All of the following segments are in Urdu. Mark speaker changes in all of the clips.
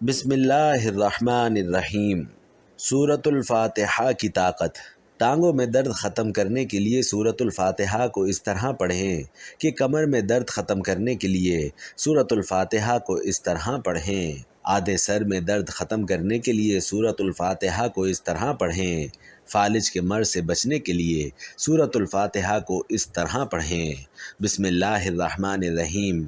Speaker 1: بسم اللہ الرحمن الرحیم۔ سورۃ الفاتحہ کی طاقت۔ ٹانگوں میں درد ختم کرنے کے لیے سورۃ الفاتحہ کو اس طرح پڑھیں کہ کمر میں درد ختم کرنے کے لیے سورۃ الفاتحہ کو اس طرح پڑھیں۔ آدھے سر میں درد ختم کرنے کے لیے سورۃ الفاتحہ کو اس طرح پڑھیں۔ فالج کے مرض سے بچنے کے لیے سورۃ الفاتحہ کو اس طرح پڑھیں۔ بسم اللہ الرحمن الرحیم۔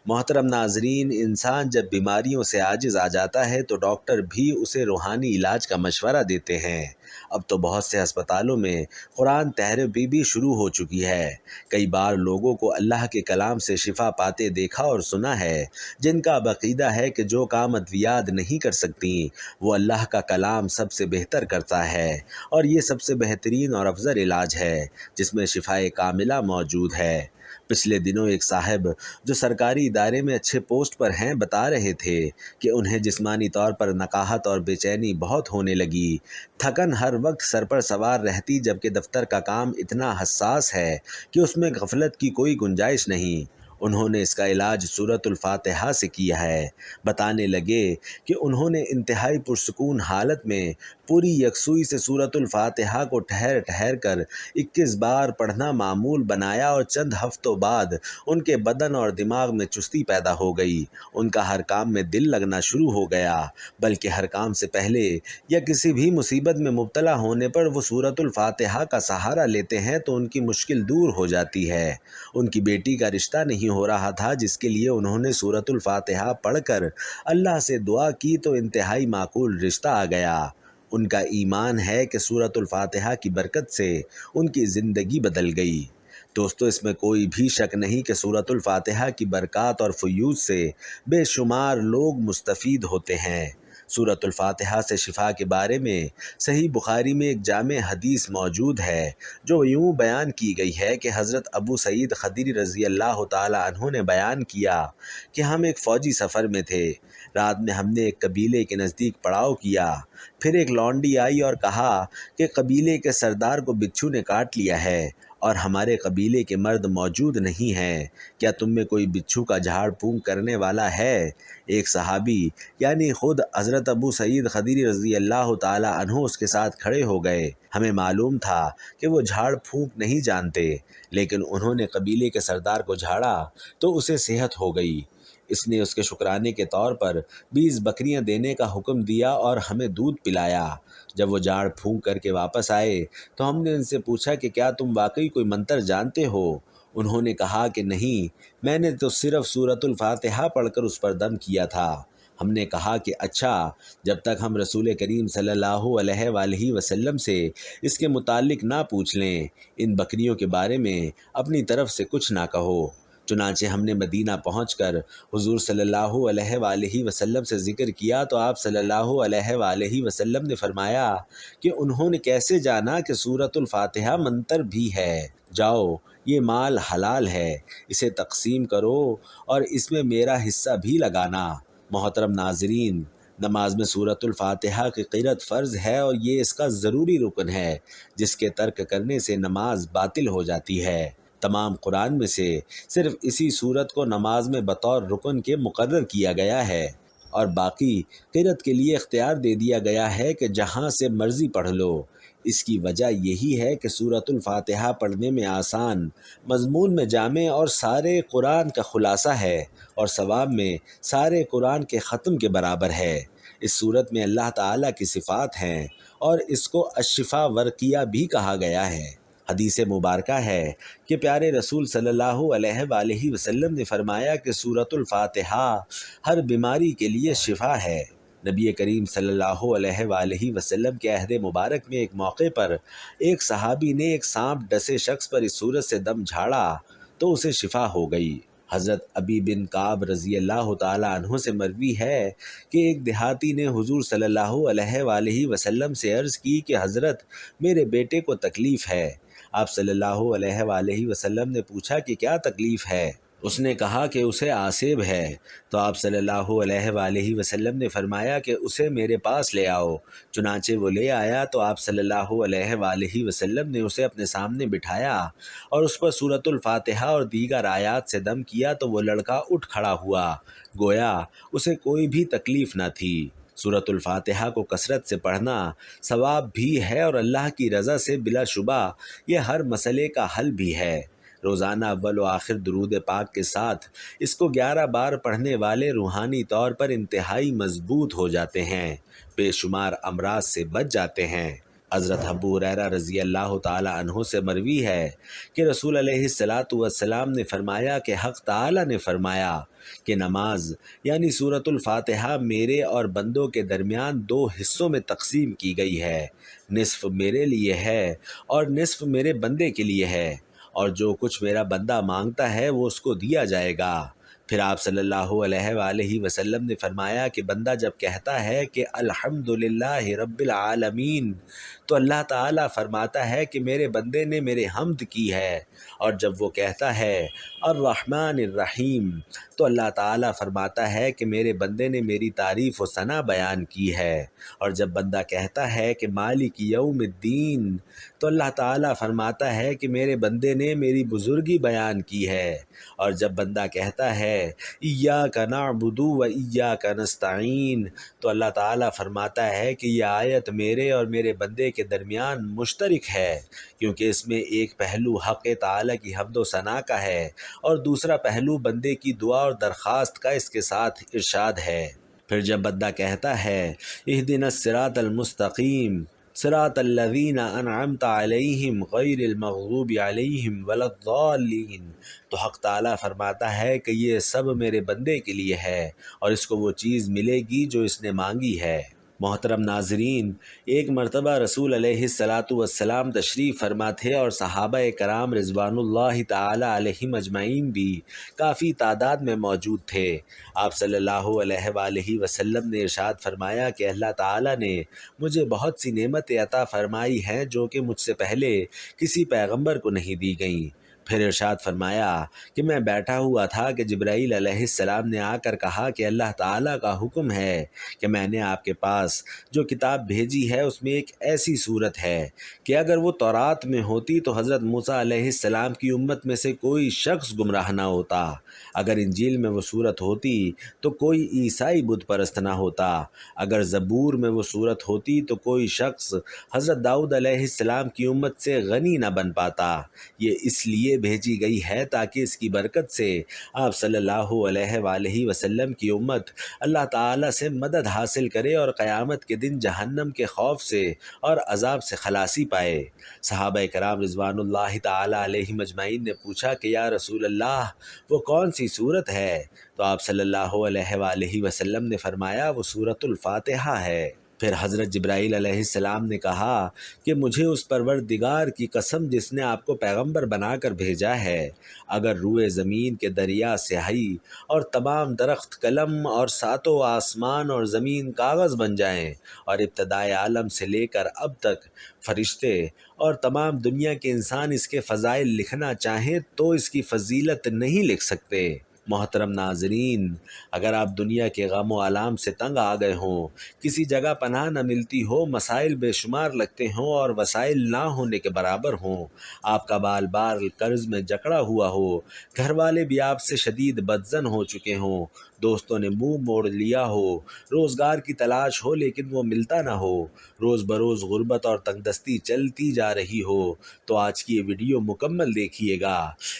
Speaker 1: محترم ناظرین، انسان جب بیماریوں سے عاجز آ جاتا ہے تو ڈاکٹر بھی اسے روحانی علاج کا مشورہ دیتے ہیں۔ اب تو بہت سے ہسپتالوں میں قرآن تحریف بھی شروع ہو چکی ہے۔ کئی بار لوگوں کو اللہ کے کلام سے شفا پاتے دیکھا اور سنا ہے، جن کا عقیدہ ہے کہ جو کام ادویات نہیں کر سکتی وہ اللہ کا کلام سب سے بہتر کرتا ہے، اور یہ سب سے بہترین اور افضل علاج ہے جس میں شفائے کاملہ موجود ہے۔ پچھلے دنوں ایک صاحب جو سرکاری ادارے میں اچھے پوسٹ پر ہیں بتا رہے تھے کہ انہیں جسمانی طور پر نقاہت اور بے چینی بہت ہونے لگی، تھکن ہر وقت سر پر سوار رہتی، جبکہ دفتر کا کام اتنا حساس ہے کہ اس میں غفلت کی کوئی گنجائش نہیں۔ انہوں نے اس کا علاج سورۃ الفاتحہ سے کیا ہے۔ بتانے لگے کہ انہوں نے انتہائی پرسکون حالت میں پوری یکسوئی سے سورۃ الفاتحہ کو ٹھہر ٹھہر کر 21 بار پڑھنا معمول بنایا، اور چند ہفتوں بعد ان کے بدن اور دماغ میں چستی پیدا ہو گئی۔ ان کا ہر کام میں دل لگنا شروع ہو گیا، بلکہ ہر کام سے پہلے یا کسی بھی مصیبت میں مبتلا ہونے پر وہ سورۃ الفاتحہ کا سہارا لیتے ہیں تو ان کی مشکل دور ہو جاتی ہے۔ ان کی بیٹی کا رشتہ نہیں ہو رہا تھا، جس کے لیے انہوں نے سورۃ الفاتحہ پڑھ کر اللہ سے دعا کی تو انتہائی معقول رشتہ آ گیا۔ ان کا ایمان ہے کہ سورۃ الفاتحہ کی برکت سے ان کی زندگی بدل گئی۔ دوستو، اس میں کوئی بھی شک نہیں کہ سورۃ الفاتحہ کی برکات اور فیوض سے بے شمار لوگ مستفید ہوتے ہیں۔ سورۃ الفاتحہ سے شفا کے بارے میں صحیح بخاری میں ایک جامع حدیث موجود ہے جو یوں بیان کی گئی ہے کہ حضرت ابو سعید خدری رضی اللہ تعالی عنہ نے بیان کیا کہ ہم ایک فوجی سفر میں تھے۔ رات میں ہم نے ایک قبیلے کے نزدیک پڑاؤ کیا۔ پھر ایک لونڈی آئی اور کہا کہ قبیلے کے سردار کو بچھو نے کاٹ لیا ہے اور ہمارے قبیلے کے مرد موجود نہیں ہیں، کیا تم میں کوئی بچھو کا جھاڑ پھونک کرنے والا ہے؟ ایک صحابی یعنی خود حضرت ابو سعید خدری رضی اللہ تعالی عنہ اس کے ساتھ کھڑے ہو گئے۔ ہمیں معلوم تھا کہ وہ جھاڑ پھونک نہیں جانتے، لیکن انہوں نے قبیلے کے سردار کو جھاڑا تو اسے صحت ہو گئی۔ اس نے اس کے شکرانے کے طور پر 20 بکریاں دینے کا حکم دیا اور ہمیں دودھ پلایا۔ جب وہ جھاڑ پھونک کر کے واپس آئے تو ہم نے ان سے پوچھا کہ کیا تم واقعی کوئی منتر جانتے ہو؟ انہوں نے کہا کہ نہیں، میں نے تو صرف سورۃ الفاتحہ پڑھ کر اس پر دم کیا تھا۔ ہم نے کہا کہ اچھا، جب تک ہم رسول کریم صلی اللہ علیہ وآلہ وسلم سے اس کے متعلق نہ پوچھ لیں، ان بکریوں کے بارے میں اپنی طرف سے کچھ نہ کہو۔ چنانچہ ہم نے مدینہ پہنچ کر حضور صلی اللہ علیہ وآلہ وسلم سے ذکر کیا تو آپ صلی اللہ علیہ وآلہ وسلم نے فرمایا کہ انہوں نے کیسے جانا کہ سورۃ الفاتحہ منتر بھی ہے؟ جاؤ، یہ مال حلال ہے، اسے تقسیم کرو اور اس میں میرا حصہ بھی لگانا۔ محترم ناظرین، نماز میں سورۃ الفاتحہ کی قرأت فرض ہے اور یہ اس کا ضروری رکن ہے، جس کے ترک کرنے سے نماز باطل ہو جاتی ہے۔ تمام قرآن میں سے صرف اسی سورت کو نماز میں بطور رکن کے مقرر کیا گیا ہے، اور باقی قرأت کے لیے اختیار دے دیا گیا ہے کہ جہاں سے مرضی پڑھ لو۔ اس کی وجہ یہی ہے کہ سورۃ الفاتحہ پڑھنے میں آسان، مضمون میں جامع اور سارے قرآن کا خلاصہ ہے، اور ثواب میں سارے قرآن کے ختم کے برابر ہے۔ اس سورت میں اللہ تعالیٰ کی صفات ہیں اور اس کو الشفا ورقیہ بھی کہا گیا ہے۔ حدیث مبارکہ ہے کہ پیارے رسول صلی اللہ علیہ وآلہ وسلم نے فرمایا کہ سورۃ الفاتحہ ہر بیماری کے لیے شفا ہے۔ نبی کریم صلی اللہ علیہ وآلہ وسلم کے عہد مبارک میں ایک موقع پر ایک صحابی نے ایک سانپ ڈسے شخص پر اس صورت سے دم جھاڑا تو اسے شفا ہو گئی۔ حضرت ابی بن کعب رضی اللہ تعالی عنہ سے مروی ہے کہ ایک دیہاتی نے حضور صلی اللہ علیہ وآلہ وسلم سے عرض کی کہ حضرت، میرے بیٹے کو تکلیف ہے۔ آپ صلی اللہ علیہ وآلہ وسلم نے پوچھا کہ کیا تکلیف ہے؟ اس نے کہا کہ اسے آصب ہے، تو آپ صلی اللہ علیہ وآلہ وسلم نے فرمایا کہ اسے میرے پاس لے آؤ۔ چنانچہ وہ لے آیا تو آپ صلی اللہ علیہ وآلہ وسلم نے اسے اپنے سامنے بٹھایا اور اس پر سورۃ الفاتحہ اور دیگر آیات سے دم کیا تو وہ لڑکا اٹھ کھڑا ہوا، گویا اسے کوئی بھی تکلیف نہ تھی۔ سورۃ الفاتحہ کو کثرت سے پڑھنا ثواب بھی ہے اور اللہ کی رضا سے بلا شبہ یہ ہر مسئلے کا حل بھی ہے۔ روزانہ اول و آخر درود پاک کے ساتھ اس کو 11 بار پڑھنے والے روحانی طور پر انتہائی مضبوط ہو جاتے ہیں، بے شمار امراض سے بچ جاتے ہیں۔ حضرت ابو ہریرہ رضی اللہ تعالی عنہ سے مروی ہے کہ رسول علیہ السلام نے فرمایا کہ حق تعالی نے فرمایا کہ نماز یعنی سورۃ الفاتحہ میرے اور بندوں کے درمیان 2 حصوں میں تقسیم کی گئی ہے، نصف میرے لیے ہے اور نصف میرے بندے کے لیے ہے، اور جو کچھ میرا بندہ مانگتا ہے وہ اس کو دیا جائے گا۔ پھر آپ صلی اللہ علیہ وآلہ وسلم نے فرمایا کہ بندہ جب کہتا ہے کہ الحمدللہ رب العالمین تو اللہ تعالیٰ فرماتا ہے کہ میرے بندے نے میرے حمد کی ہے، اور جب وہ کہتا ہے الرحمن الرحیم تو اللہ تعالیٰ فرماتا ہے کہ میرے بندے نے میری تعریف و ثنا بیان کی ہے، اور جب بندہ کہتا ہے کہ مالک یوم الدین تو اللہ تعالیٰ فرماتا ہے کہ میرے بندے نے میری بزرگی بیان کی ہے، اور جب بندہ کہتا ہے ایاک نعبد و ایاک نستعین تو اللہ تعالیٰ فرماتا ہے کہ یہ آیت میرے اور میرے بندے کے درمیان مشترک ہے، کیونکہ اس میں ایک پہلو حق تعالیٰ کی حمد و ثنا کا ہے اور دوسرا پہلو بندے کی دعا اور درخواست کا اس کے ساتھ ارشاد ہے۔ پھر جب بندہ کہتا ہے اہدنا الصراط المستقیم صراط الذین انعمت علیہم غیر المغضوب علیہم ولا الضالین تو حق تعالیٰ فرماتا ہے کہ یہ سب میرے بندے کے لیے ہے اور اس کو وہ چیز ملے گی جو اس نے مانگی ہے۔ محترم ناظرین، ایک مرتبہ رسول علیہ السلام تشریف فرما تھے اور صحابہ کرام رضوان اللہ تعالی علیہم اجمعین بھی کافی تعداد میں موجود تھے۔ آپ صلی اللہ علیہ وآلہ وسلم نے ارشاد فرمایا کہ اللہ تعالیٰ نے مجھے بہت سی نعمتیں عطا فرمائی ہیں جو کہ مجھ سے پہلے کسی پیغمبر کو نہیں دی گئیں۔ پھر ارشاد فرمایا کہ میں بیٹھا ہوا تھا کہ جبرائیل علیہ السلام نے آ کر کہا کہ اللہ تعالیٰ کا حکم ہے کہ میں نے آپ کے پاس جو کتاب بھیجی ہے اس میں ایک ایسی صورت ہے کہ اگر وہ تورات میں ہوتی تو حضرت موسیٰ علیہ السلام کی امت میں سے کوئی شخص گمراہ نہ ہوتا، اگر انجیل میں وہ صورت ہوتی تو کوئی عیسائی بت پرست نہ ہوتا، اگر زبور میں وہ صورت ہوتی تو کوئی شخص حضرت داؤد علیہ السلام کی امت سے غنی نہ بن پاتا۔ یہ اس لیے بھیجی گئی ہے تاکہ اس کی برکت سے آپ صلی اللہ علیہ وآلہ وسلم کی امت اللہ تعالیٰ سے مدد حاصل کرے اور قیامت کے دن جہنم کے خوف سے اور عذاب سے خلاصی پائے۔ صحابہ کرام رضوان اللہ تعالیٰ علیہم اجمعین نے پوچھا کہ یا رسول اللہ وہ کون سی صورت ہے؟ تو آپ صلی اللہ علیہ وآلہ وسلم نے فرمایا وہ سورۃ الفاتحہ ہے۔ پھر حضرت جبرائیل علیہ السلام نے کہا کہ مجھے اس پروردگار کی قسم جس نے آپ کو پیغمبر بنا کر بھیجا ہے، اگر روئے زمین کے دریا سیاہی اور تمام درخت قلم اور ساتوں آسمان اور زمین کاغذ بن جائیں اور ابتدائے عالم سے لے کر اب تک فرشتے اور تمام دنیا کے انسان اس کے فضائل لکھنا چاہیں تو اس کی فضیلت نہیں لکھ سکتے۔ محترم ناظرین، اگر آپ دنیا کے غم و آلام سے تنگ آ گئے ہوں، کسی جگہ پناہ نہ ملتی ہو، مسائل بے شمار لگتے ہوں اور وسائل نہ ہونے کے برابر ہوں، آپ کا بال بال قرض میں جکڑا ہوا ہو، گھر والے بھی آپ سے شدید بدظن ہو چکے ہوں، دوستوں نے منہ موڑ لیا ہو، روزگار کی تلاش ہو لیکن وہ ملتا نہ ہو، روز بروز غربت اور تنگ دستی چلتی جا رہی ہو، تو آج کی یہ ویڈیو مکمل دیکھیے گا۔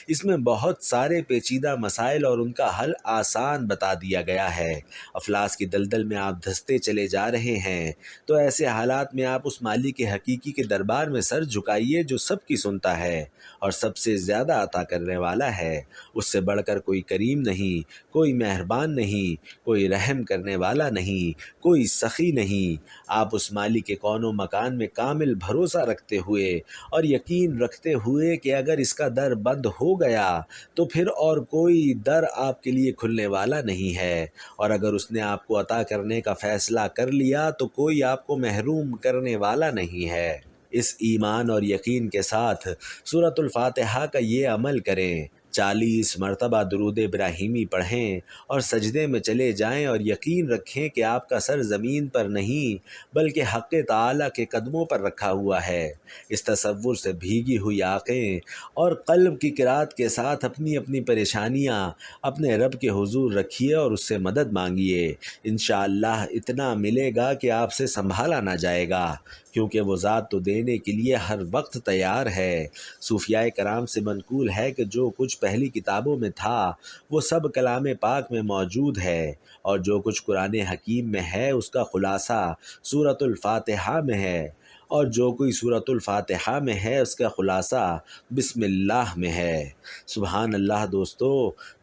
Speaker 1: اس میں بہت سارے پیچیدہ مسائل اور ان کا حل آسان بتا دیا گیا ہے۔ افلاس کی دلدل میں آپ دھستے چلے جا رہے ہیں تو ایسے حالات میں آپ اس مالک حقیقی کے دربار میں سر جھکائیے جو سب کی سنتا ہے اور سب سے زیادہ عطا کرنے والا ہے۔ اس سے بڑھ کر کوئی کریم نہیں، کوئی مہربان نہیں، کوئی رحم کرنے والا نہیں، کوئی سخی نہیں۔ آپ اس مالک کے کون و مکان میں کامل بھروسہ رکھتے ہوئے اور یقین رکھتے ہوئے کہ اگر اس کا در بند ہو گیا تو پھر اور کوئی در آپ کے لیے کھلنے والا نہیں ہے، اور اگر اس نے آپ کو عطا کرنے کا فیصلہ کر لیا تو کوئی آپ کو محروم کرنے والا نہیں ہے۔ اس ایمان اور یقین کے ساتھ سورۃ الفاتحہ کا یہ عمل کریں۔ 40 مرتبہ درود ابراہیمی پڑھیں اور سجدے میں چلے جائیں اور یقین رکھیں کہ آپ کا سر زمین پر نہیں بلکہ حق تعالیٰ کے قدموں پر رکھا ہوا ہے۔ اس تصور سے بھیگی ہوئی آنکھیں اور قلب کی قرات کے ساتھ اپنی اپنی پریشانیاں اپنے رب کے حضور رکھیے اور اس سے مدد مانگیے۔ انشاءاللہ اتنا ملے گا کہ آپ سے سنبھالا نہ جائے گا، کیونکہ وہ ذات تو دینے کے لیے ہر وقت تیار ہے۔ صوفیاء کرام سے منقول ہے کہ جو کچھ پہلی کتابوں میں تھا وہ سب کلام پاک میں موجود ہے، اور جو کچھ قرآن حکیم میں ہے اس کا خلاصہ سورۃ الفاتحہ میں ہے، اور جو کوئی سورۃ الفاتحہ میں ہے اس کا خلاصہ بسم اللہ میں ہے۔ سبحان اللہ دوستو،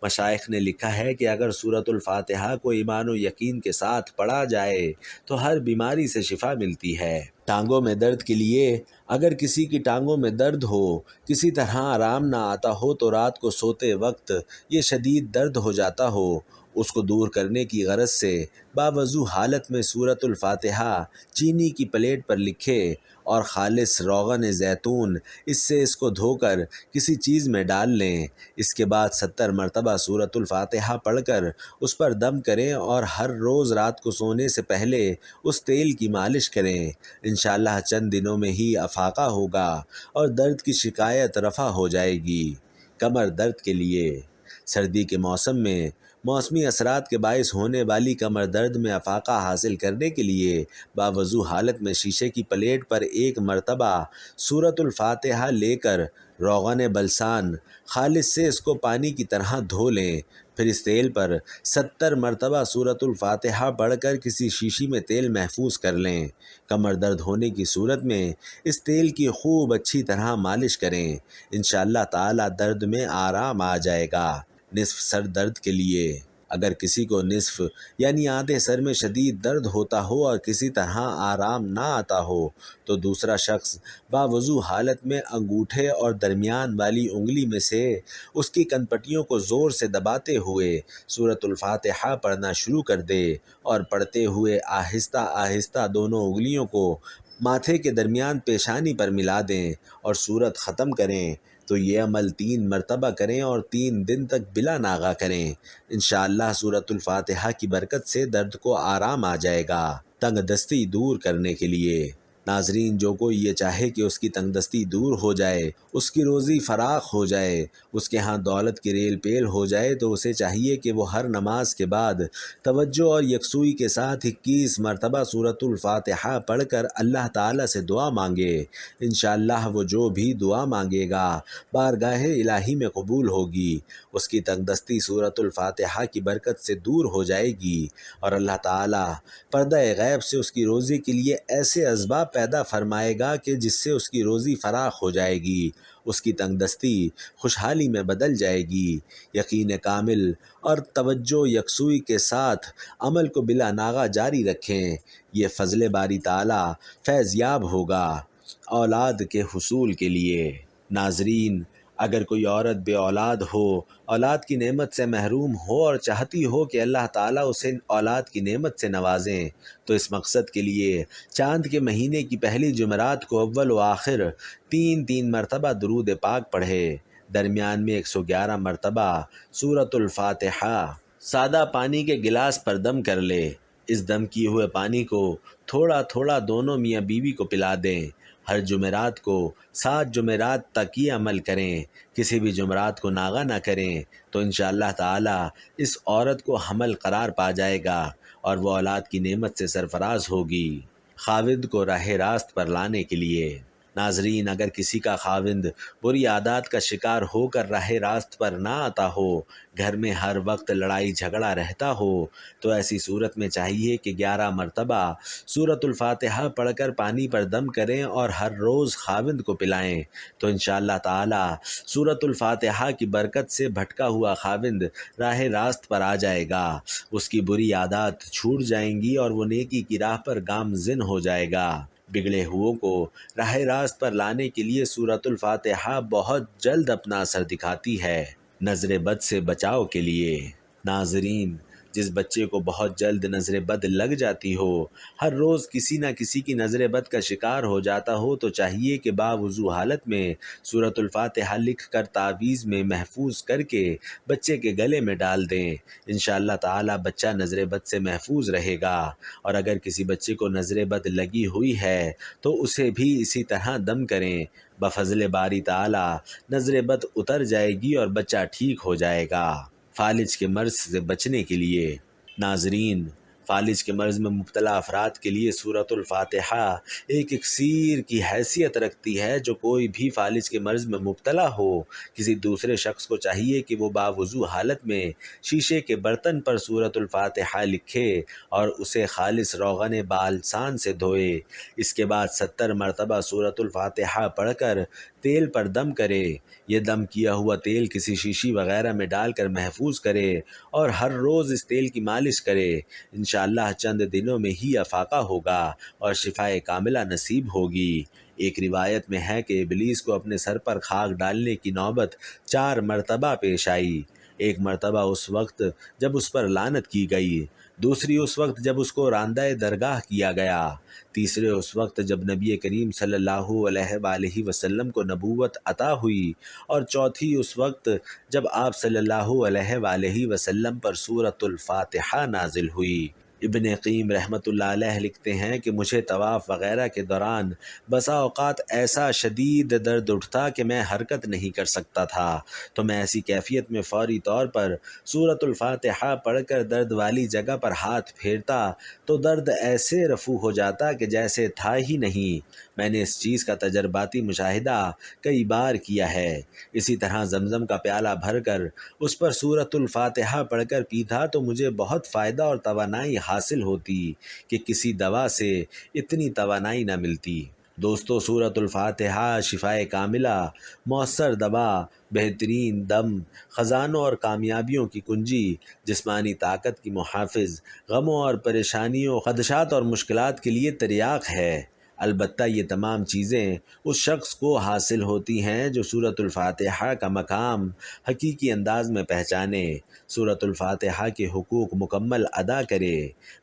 Speaker 1: مشائخ نے لکھا ہے کہ اگر سورۃ الفاتحہ کو ایمان و یقین کے ساتھ پڑھا جائے تو ہر بیماری سے شفا ملتی ہے۔ ٹانگوں میں درد کے لیے اگر کسی کی ٹانگوں میں درد ہو، کسی طرح آرام نہ آتا ہو تو رات کو سوتے وقت یہ شدید درد ہو جاتا ہو، اس کو دور کرنے کی غرض سے باوضو حالت میں سورۃ الفاتحہ چینی کی پلیٹ پر لکھے اور خالص روغن زیتون اس کو دھو کر کسی چیز میں ڈال لیں۔ اس کے بعد 70 مرتبہ سورۃ الفاتحہ پڑھ کر اس پر دم کریں اور ہر روز رات کو سونے سے پہلے اس تیل کی مالش کریں۔ انشاءاللہ چند دنوں میں ہی افاقہ ہوگا اور درد کی شکایت رفع ہو جائے گی۔ کمر درد کے لیے سردی کے موسم میں موسمی اثرات کے باعث ہونے والی کمر درد میں افاقہ حاصل کرنے کے لیے باوضو حالت میں شیشے کی پلیٹ پر 1 مرتبہ سورۃ الفاتحہ لے کر روغن بلسان خالص سے اس کو پانی کی طرح دھو لیں، پھر اس تیل پر 70 مرتبہ سورۃ الفاتحہ پڑھ کر کسی شیشی میں تیل محفوظ کر لیں۔ کمر درد ہونے کی صورت میں اس تیل کی خوب اچھی طرح مالش کریں، انشاءاللہ تعالی درد میں آرام آ جائے گا۔ نصف سر درد کے لیے اگر کسی کو نصف یعنی آدھے سر میں شدید درد ہوتا ہو اور کسی طرح آرام نہ آتا ہو تو دوسرا شخص باوضو حالت میں انگوٹھے اور درمیان والی انگلی میں سے اس کی کنپٹیوں کو زور سے دباتے ہوئے سورۃ الفاتحہ پڑھنا شروع کر دے اور پڑھتے ہوئے آہستہ آہستہ دونوں انگلیوں کو ماتھے کے درمیان پیشانی پر ملا دیں اور سورت ختم کریں، تو یہ عمل 3 مرتبہ کریں اور 3 دن تک بلا ناغہ کریں۔ انشاءاللہ سورۃ الفاتحہ کی برکت سے درد کو آرام آ جائے گا۔ تنگ دستی دور کرنے کے لیے ناظرین، جو کوئی یہ چاہے کہ اس کی تنگ دستی دور ہو جائے، اس کی روزی فراخ ہو جائے، اس کے ہاں دولت کی ریل پیل ہو جائے، تو اسے چاہیے کہ وہ ہر نماز کے بعد توجہ اور یکسوئی کے ساتھ 21 مرتبہ سورۃ الفاتحہ پڑھ کر اللہ تعالیٰ سے دعا مانگے۔ انشاءاللہ وہ جو بھی دعا مانگے گا بارگاہ الہی میں قبول ہوگی، اس کی تنگ دستی سورۃ الفاتحہ کی برکت سے دور ہو جائے گی، اور اللہ تعالیٰ پردہ غیب سے اس کی روزی کے لیے ایسے اسباب پیدا فرمائے گا کہ جس سے اس کی روزی فراخ ہو جائے گی، اس کی تنگ دستی خوشحالی میں بدل جائے گی۔ یقین کامل اور توجہ یکسوئی کے ساتھ عمل کو بلا ناغہ جاری رکھیں، یہ فضل باری تعالیٰ فیض یاب ہوگا اولاد کے حصول کے لیے۔ ناظرین، اگر کوئی عورت بے اولاد ہو، اولاد کی نعمت سے محروم ہو اور چاہتی ہو کہ اللہ تعالیٰ اسے اولاد کی نعمت سے نوازیں، تو اس مقصد کے لیے چاند کے مہینے کی پہلی جمعرات کو اول و آخر 3 مرتبہ درود پاک پڑھے، درمیان میں 111 مرتبہ سورۃ الفاتحہ سادہ پانی کے گلاس پر دم کر لے۔ اس دم کیے ہوئے پانی کو تھوڑا تھوڑا دونوں میاں بیوی کو پلا دیں۔ ہر جمعرات کو 7 جمعرات تک یہ عمل کریں، کسی بھی جمعرات کو ناغہ نہ کریں، تو انشاءاللہ تعالی اس عورت کو حمل قرار پا جائے گا اور وہ اولاد کی نعمت سے سرفراز ہوگی۔ خاوند کو راہ راست پر لانے کے لیے ناظرین، اگر کسی کا خاوند بری عادات کا شکار ہو کر راہ راست پر نہ آتا ہو، گھر میں ہر وقت لڑائی جھگڑا رہتا ہو، تو ایسی صورت میں چاہیے کہ 11 مرتبہ سورۃ الفاتحہ پڑھ کر پانی پر دم کریں اور ہر روز خاوند کو پلائیں، تو انشاءاللہ تعالی سورۃ الفاتحہ کی برکت سے بھٹکا ہوا خاوند راہ راست پر آ جائے گا، اس کی بری عادات چھوٹ جائیں گی اور وہ نیکی کی راہ پر گامزن ہو جائے گا۔ بگڑے ہوئوں کو راہ راست پر لانے کے لیے سورۃ الفاتحہ بہت جلد اپنا اثر دکھاتی ہے۔ نظر بد سے بچاؤ کے لیے ناظرین، جس بچے کو بہت جلد نظر بد لگ جاتی ہو، ہر روز کسی نہ کسی کی نظر بد کا شکار ہو جاتا ہو، تو چاہیے کہ باوضو حالت میں سورۃ الفاتحہ لکھ کر تعویذ میں محفوظ کر کے بچے کے گلے میں ڈال دیں۔ انشاءاللہ تعالی بچہ نظر بد سے محفوظ رہے گا۔ اور اگر کسی بچے کو نظر بد لگی ہوئی ہے تو اسے بھی اسی طرح دم کریں، بفضل باری تعالی نظر بد اتر جائے گی اور بچہ ٹھیک ہو جائے گا۔ فالج کے مرض سے بچنے کے لیے ناظرین، فالج کے مرض میں مبتلا افراد کے لیے سورۃ الفاتحہ ایک اکسیر کی حیثیت رکھتی ہے۔ جو کوئی بھی فالج کے مرض میں مبتلا ہو، کسی دوسرے شخص کو چاہیے کہ وہ باوضو حالت میں شیشے کے برتن پر سورۃ الفاتحہ لکھے اور اسے خالص روغن بالسان سے دھوئے۔ اس کے بعد 70 مرتبہ سورۃ الفاتحہ پڑھ کر تیل پر دم کرے۔ یہ دم کیا ہوا تیل کسی شیشی وغیرہ میں ڈال کر محفوظ کرے اور ہر روز اس تیل کی مالش کرے۔ انشاءاللہ چند دنوں میں ہی افاقہ ہوگا اور شفائے کاملہ نصیب ہوگی۔ ایک روایت میں ہے کہ ابلیس کو اپنے سر پر خاک ڈالنے کی نوبت 4 مرتبہ پیش آئی۔ ایک مرتبہ اس وقت جب اس پر لعنت کی گئی، دوسری اس وقت جب اس کو راندہ درگاہ کیا گیا، تیسرے اس وقت جب نبی کریم صلی اللہ علیہ وآلہ وسلم کو نبوت عطا ہوئی، اور چوتھی اس وقت جب آپ صلی اللہ علیہ وآلہ وسلم پر سورۃ الفاتحہ نازل ہوئی۔ ابن قیم رحمۃ اللہ علیہ لکھتے ہیں کہ مجھے طواف وغیرہ کے دوران بسا اوقات ایسا شدید درد اٹھتا کہ میں حرکت نہیں کر سکتا تھا، تو میں ایسی کیفیت میں فوری طور پر سورۃ الفاتحہ پڑھ کر درد والی جگہ پر ہاتھ پھیرتا تو درد ایسے رفع ہو جاتا کہ جیسے تھا ہی نہیں۔ میں نے اس چیز کا تجرباتی مشاہدہ کئی بار کیا ہے۔ اسی طرح زمزم کا پیالہ بھر کر اس پر سورۃ الفاتحہ پڑھ کر پیتا تو مجھے بہت فائدہ اور توانائی حاصل ہوتی کہ کسی دوا سے اتنی توانائی نہ ملتی۔ دوستو، سورۃ الفاتحہ شفائے کاملہ، مؤثر دوا، بہترین دم، خزانوں اور کامیابیوں کی کنجی، جسمانی طاقت کی محافظ، غموں اور پریشانیوں، خدشات اور مشکلات کے لیے تریاق ہے۔ البتہ یہ تمام چیزیں اس شخص کو حاصل ہوتی ہیں جو سورۃ الفاتحہ کا مقام حقیقی انداز میں پہچانے، سورۃ الفاتحہ کے حقوق مکمل ادا کرے،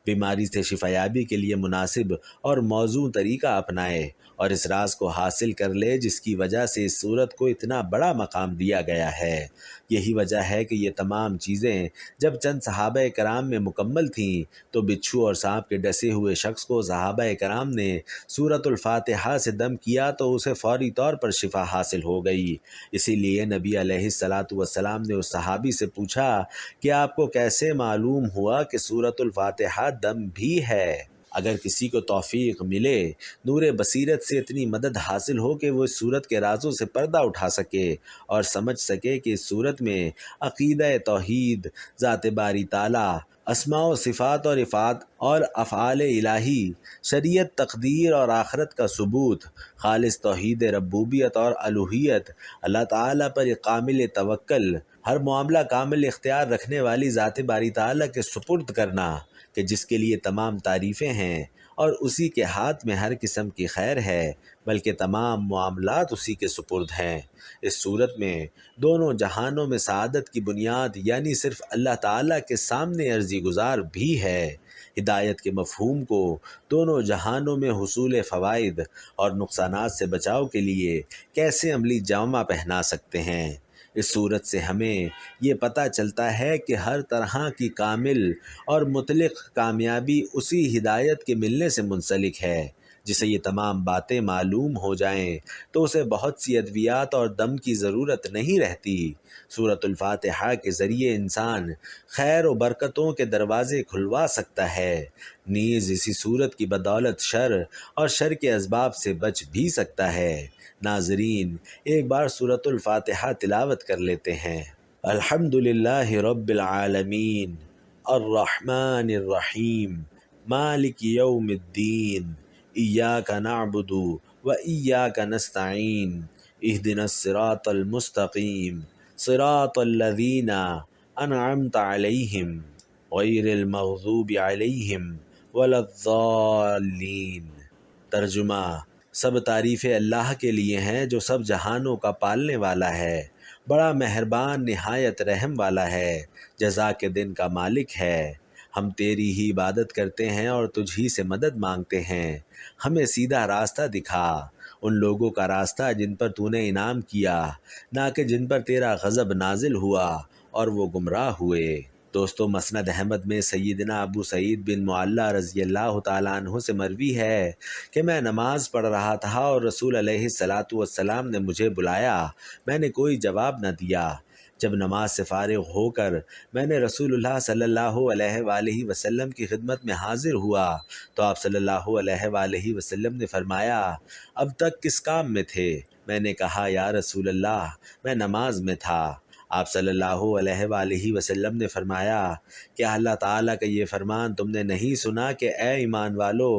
Speaker 1: بیماری سے شفایابی کے لیے مناسب اور موزوں طریقہ اپنائے اور اس راز کو حاصل کر لے جس کی وجہ سے اس سورت کو اتنا بڑا مقام دیا گیا ہے۔ یہی وجہ ہے کہ یہ تمام چیزیں جب چند صحابہ کرام میں مکمل تھیں تو بچھو اور سانپ کے ڈسے ہوئے شخص کو صحابہ کرام نے سورۃ الفاتحہ سے دم کیا تو اسے فوری طور پر شفا حاصل ہو گئی۔ اسی لیے نبی علیہ الصلاۃ والسلام نے اس صحابی سے پوچھا کہ آپ کو کیسے معلوم ہوا کہ سورۃ الفاتحہ دم بھی ہے؟ اگر کسی کو توفیق ملے، نور بصیرت سے اتنی مدد حاصل ہو کہ وہ اس صورت کے رازوں سے پردہ اٹھا سکے اور سمجھ سکے کہ اس صورت میں عقیدہ توحید، ذات باری تعالیٰ، اسماء و صفات اور افعال الہی، شریعت، تقدیر اور آخرت کا ثبوت، خالص توحید ربوبیت اور الوہیت، اللہ تعالیٰ پر کامل توکل، ہر معاملہ کامل اختیار رکھنے والی ذات باری تعالیٰ کے سپرد کرنا کہ جس کے لیے تمام تعریفیں ہیں اور اسی کے ہاتھ میں ہر قسم کی خیر ہے، بلکہ تمام معاملات اسی کے سپرد ہیں۔ اس صورت میں دونوں جہانوں میں سعادت کی بنیاد یعنی صرف اللہ تعالیٰ کے سامنے عرضی گزار بھی ہے۔ ہدایت کے مفہوم کو دونوں جہانوں میں حصول فوائد اور نقصانات سے بچاؤ کے لیے کیسے عملی جامہ پہنا سکتے ہیں۔ اس صورت سے ہمیں یہ پتہ چلتا ہے کہ ہر طرح کی کامل اور مطلق کامیابی اسی ہدایت کے ملنے سے منسلک ہے۔ جسے یہ تمام باتیں معلوم ہو جائیں تو اسے بہت سی ادویات اور دم کی ضرورت نہیں رہتی۔ سورۃ الفاتحہ کے ذریعے انسان خیر و برکتوں کے دروازے کھلوا سکتا ہے، نیز اسی صورت کی بدولت شر اور شر کے اسباب سے بچ بھی سکتا ہے۔ ناظرین، ایک بار سورۃ الفاتحہ تلاوت کر لیتے ہیں۔ الحمدللہ رب العالمین، الرحمن الرحیم، مالک یوم الدین، ایاک نعبد و ایاک نستعین، اہدنا الصراط المستقیم، صراط الذین انعمت علیہم غیر المغضوب علیہم ولا الضالین۔ ترجمہ: سب تعریفیں اللہ کے لیے ہیں جو سب جہانوں کا پالنے والا ہے، بڑا مہربان، نہایت رحم والا ہے، جزا کے دن کا مالک ہے۔ ہم تیری ہی عبادت کرتے ہیں اور تجھ ہی سے مدد مانگتے ہیں، ہمیں سیدھا راستہ دکھا، ان لوگوں کا راستہ جن پر تو نے انعام کیا، نہ کہ جن پر تیرا غضب نازل ہوا اور وہ گمراہ ہوئے۔ دوستو، مسند احمد میں سیدنا ابو سعید بن معلّہ رضی اللہ تعالیٰ عنہ سے مروی ہے کہ میں نماز پڑھ رہا تھا اور رسول علیہ الصلاۃ والسلام نے مجھے بلایا، میں نے کوئی جواب نہ دیا۔ جب نماز سے فارغ ہو کر میں نے رسول اللہ صلی اللہ علیہ وآلہ وسلم کی خدمت میں حاضر ہوا تو آپ صلی اللہ علیہ وآلہ وسلم نے فرمایا، اب تک کس کام میں تھے؟ میں نے کہا، یا رسول اللہ، میں نماز میں تھا۔ آپ صلی اللہ علیہ وآلہ وسلم نے فرمایا، کیا اللہ تعالیٰ کا یہ فرمان تم نے نہیں سنا کہ اے ایمان والو،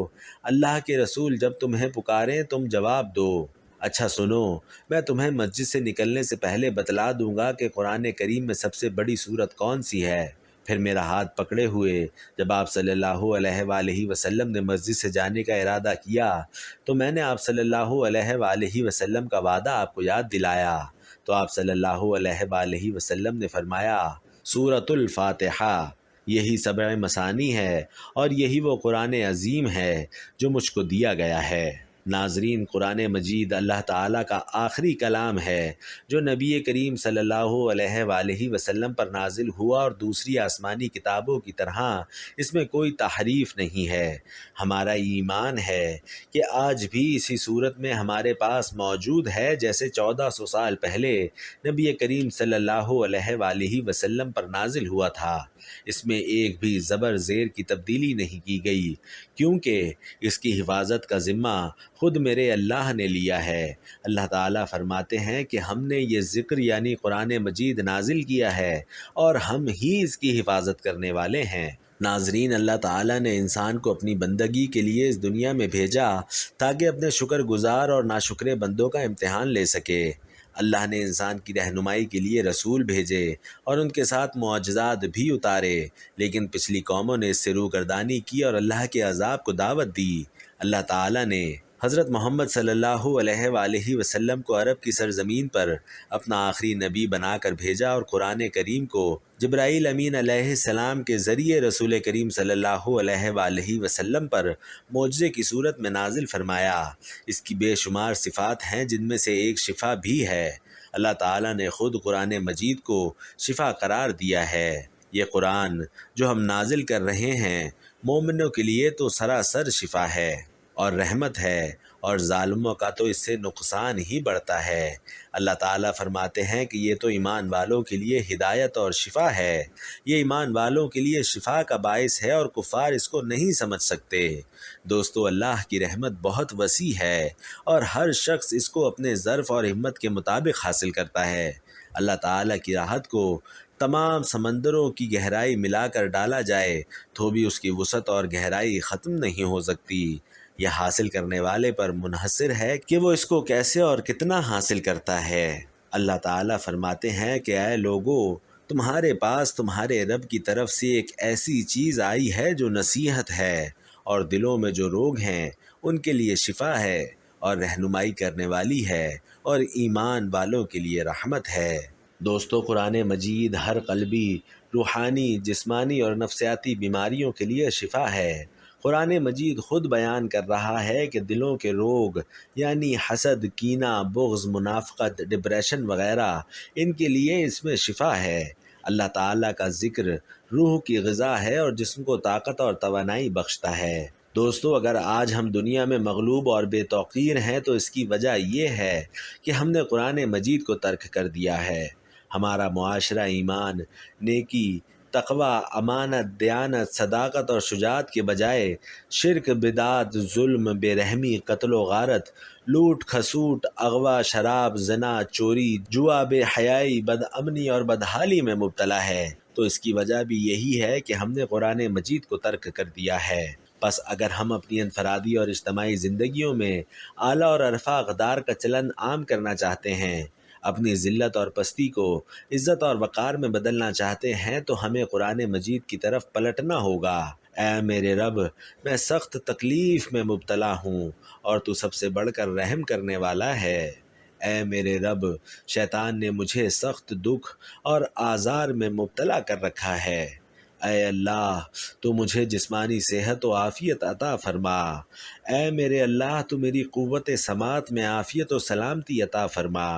Speaker 1: اللہ کے رسول جب تمہیں پکاریں تم جواب دو۔ اچھا سنو، میں تمہیں مسجد سے نکلنے سے پہلے بتلا دوں گا کہ قرآن کریم میں سب سے بڑی سورت کون سی ہے۔ پھر میرا ہاتھ پکڑے ہوئے جب آپ صلی اللہ علیہ وآلہ وسلم نے مسجد سے جانے کا ارادہ کیا تو میں نے آپ صلی اللہ علیہ وآلہ وسلم کا وعدہ آپ کو یاد دلایا تو آپ صلی اللہ علیہ وآلہ وسلم نے فرمایا، سورۃ الفاتحہ یہی سبع مثانی ہے اور یہی وہ قرآن عظیم ہے جو مجھ کو دیا گیا ہے۔ ناظرین، قرآن مجید اللہ تعالیٰ کا آخری کلام ہے جو نبی کریم صلی اللہ علیہ وآلہ وسلم پر نازل ہوا اور دوسری آسمانی کتابوں کی طرح اس میں کوئی تحریف نہیں ہے۔ ہمارا ایمان ہے کہ آج بھی اسی صورت میں ہمارے پاس موجود ہے جیسے 1400 سال پہلے نبی کریم صلی اللہ علیہ وآلہ وسلم پر نازل ہوا تھا۔ اس میں ایک بھی زبر زیر کی تبدیلی نہیں کی گئی، کیونکہ اس کی حفاظت کا ذمہ خود میرے اللہ نے لیا ہے۔ اللہ تعالیٰ فرماتے ہیں کہ ہم نے یہ ذکر یعنی قرآن مجید نازل کیا ہے اور ہم ہی اس کی حفاظت کرنے والے ہیں۔ ناظرین، اللہ تعالیٰ نے انسان کو اپنی بندگی کے لیے اس دنیا میں بھیجا تاکہ اپنے شکر گزار اور ناشکرے بندوں کا امتحان لے سکے۔ اللہ نے انسان کی رہنمائی کے لیے رسول بھیجے اور ان کے ساتھ معجزات بھی اتارے، لیکن پچھلی قوموں نے اس سے روگردانی کی اور اللہ کے عذاب کو دعوت دی۔ اللہ تعالیٰ نے حضرت محمد صلی اللہ علیہ وآلہ وسلم کو عرب کی سرزمین پر اپنا آخری نبی بنا کر بھیجا اور قرآن کریم کو جبرائیل امین علیہ السلام کے ذریعے رسول کریم صلی اللہ علیہ وآلہ وسلم پر معجزے کی صورت میں نازل فرمایا۔ اس کی بے شمار صفات ہیں جن میں سے ایک شفا بھی ہے۔ اللہ تعالیٰ نے خود قرآن مجید کو شفا قرار دیا ہے۔ یہ قرآن جو ہم نازل کر رہے ہیں مومنوں کے لیے تو سراسر شفا ہے اور رحمت ہے، اور ظالموں کا تو اس سے نقصان ہی بڑھتا ہے۔ اللہ تعالیٰ فرماتے ہیں کہ یہ تو ایمان والوں کے لیے ہدایت اور شفا ہے، یہ ایمان والوں کے لیے شفا کا باعث ہے اور کفار اس کو نہیں سمجھ سکتے۔ دوستو، اللہ کی رحمت بہت وسیع ہے اور ہر شخص اس کو اپنے ظرف اور ہمت کے مطابق حاصل کرتا ہے۔ اللہ تعالیٰ کی راحت کو تمام سمندروں کی گہرائی ملا کر ڈالا جائے تو بھی اس کی وسعت اور گہرائی ختم نہیں ہو سکتی۔ یہ حاصل کرنے والے پر منحصر ہے کہ وہ اس کو کیسے اور کتنا حاصل کرتا ہے۔ اللہ تعالیٰ فرماتے ہیں کہ اے لوگو، تمہارے پاس تمہارے رب کی طرف سے ایک ایسی چیز آئی ہے جو نصیحت ہے، اور دلوں میں جو روگ ہیں ان کے لیے شفا ہے اور رہنمائی کرنے والی ہے اور ایمان والوں کے لیے رحمت ہے۔ دوستو، قرآن مجید ہر قلبی، روحانی، جسمانی اور نفسیاتی بیماریوں کے لیے شفا ہے۔ قرآن مجید خود بیان کر رہا ہے کہ دلوں کے روگ یعنی حسد، کینہ، بغض، منافقت، ڈپریشن وغیرہ، ان کے لیے اس میں شفا ہے۔ اللہ تعالیٰ کا ذکر روح کی غذا ہے اور جسم کو طاقت اور توانائی بخشتا ہے۔ دوستو، اگر آج ہم دنیا میں مغلوب اور بے توقیر ہیں تو اس کی وجہ یہ ہے کہ ہم نے قرآن مجید کو ترک کر دیا ہے۔ ہمارا معاشرہ ایمان، نیکی، تقوی، امانت، دیانت، صداقت اور شجاعت کے بجائے شرک، بدعت، ظلم، بے رحمی، قتل و غارت، لوٹ کھسوٹ، اغوا، شراب، زنا، چوری، جوا، بے حیائی، بد امنی اور بدحالی میں مبتلا ہے۔ تو اس کی وجہ بھی یہی ہے کہ ہم نے قرآن مجید کو ترک کر دیا ہے۔ بس اگر ہم اپنی انفرادی اور اجتماعی زندگیوں میں اعلیٰ اور عرفہ اقدار کا چلن عام کرنا چاہتے ہیں، اپنی ذلت اور پستی کو عزت اور وقار میں بدلنا چاہتے ہیں تو ہمیں قرآن مجید کی طرف پلٹنا ہوگا۔ اے میرے رب، میں سخت تکلیف میں مبتلا ہوں اور تو سب سے بڑھ کر رحم کرنے والا ہے۔ اے میرے رب، شیطان نے مجھے سخت دکھ اور آزار میں مبتلا کر رکھا ہے۔ اے اللہ تو مجھے جسمانی صحت و عافیت عطا فرما۔ اے میرے اللہ تو میری قوت سماعت میں عافیت و سلامتی عطا فرما۔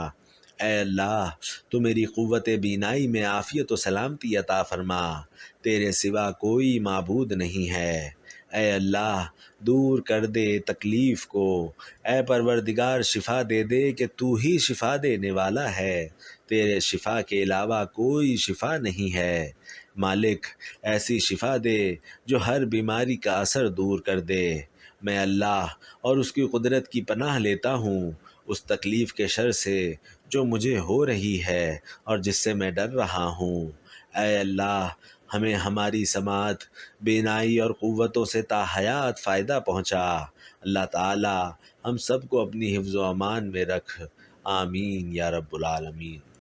Speaker 1: اے اللہ تو میری قوت بینائی میں عافیت و سلامتی عطا فرما۔ تیرے سوا کوئی معبود نہیں ہے۔ اے اللہ دور کر دے تکلیف کو۔ اے پروردگار شفا دے دے کہ تو ہی شفا دینے والا ہے، تیرے شفا کے علاوہ کوئی شفا نہیں ہے۔ مالک ایسی شفا دے جو ہر بیماری کا اثر دور کر دے۔ میں اللہ اور اس کی قدرت کی پناہ لیتا ہوں اس تکلیف کے شر سے جو مجھے ہو رہی ہے اور جس سے میں ڈر رہا ہوں۔ اے اللہ ہمیں ہماری سماعت، بینائی اور قوتوں سے تا حیات فائدہ پہنچا۔ اللہ تعالی ہم سب کو اپنی حفظ و امان میں رکھ۔ آمین یا رب العالمین۔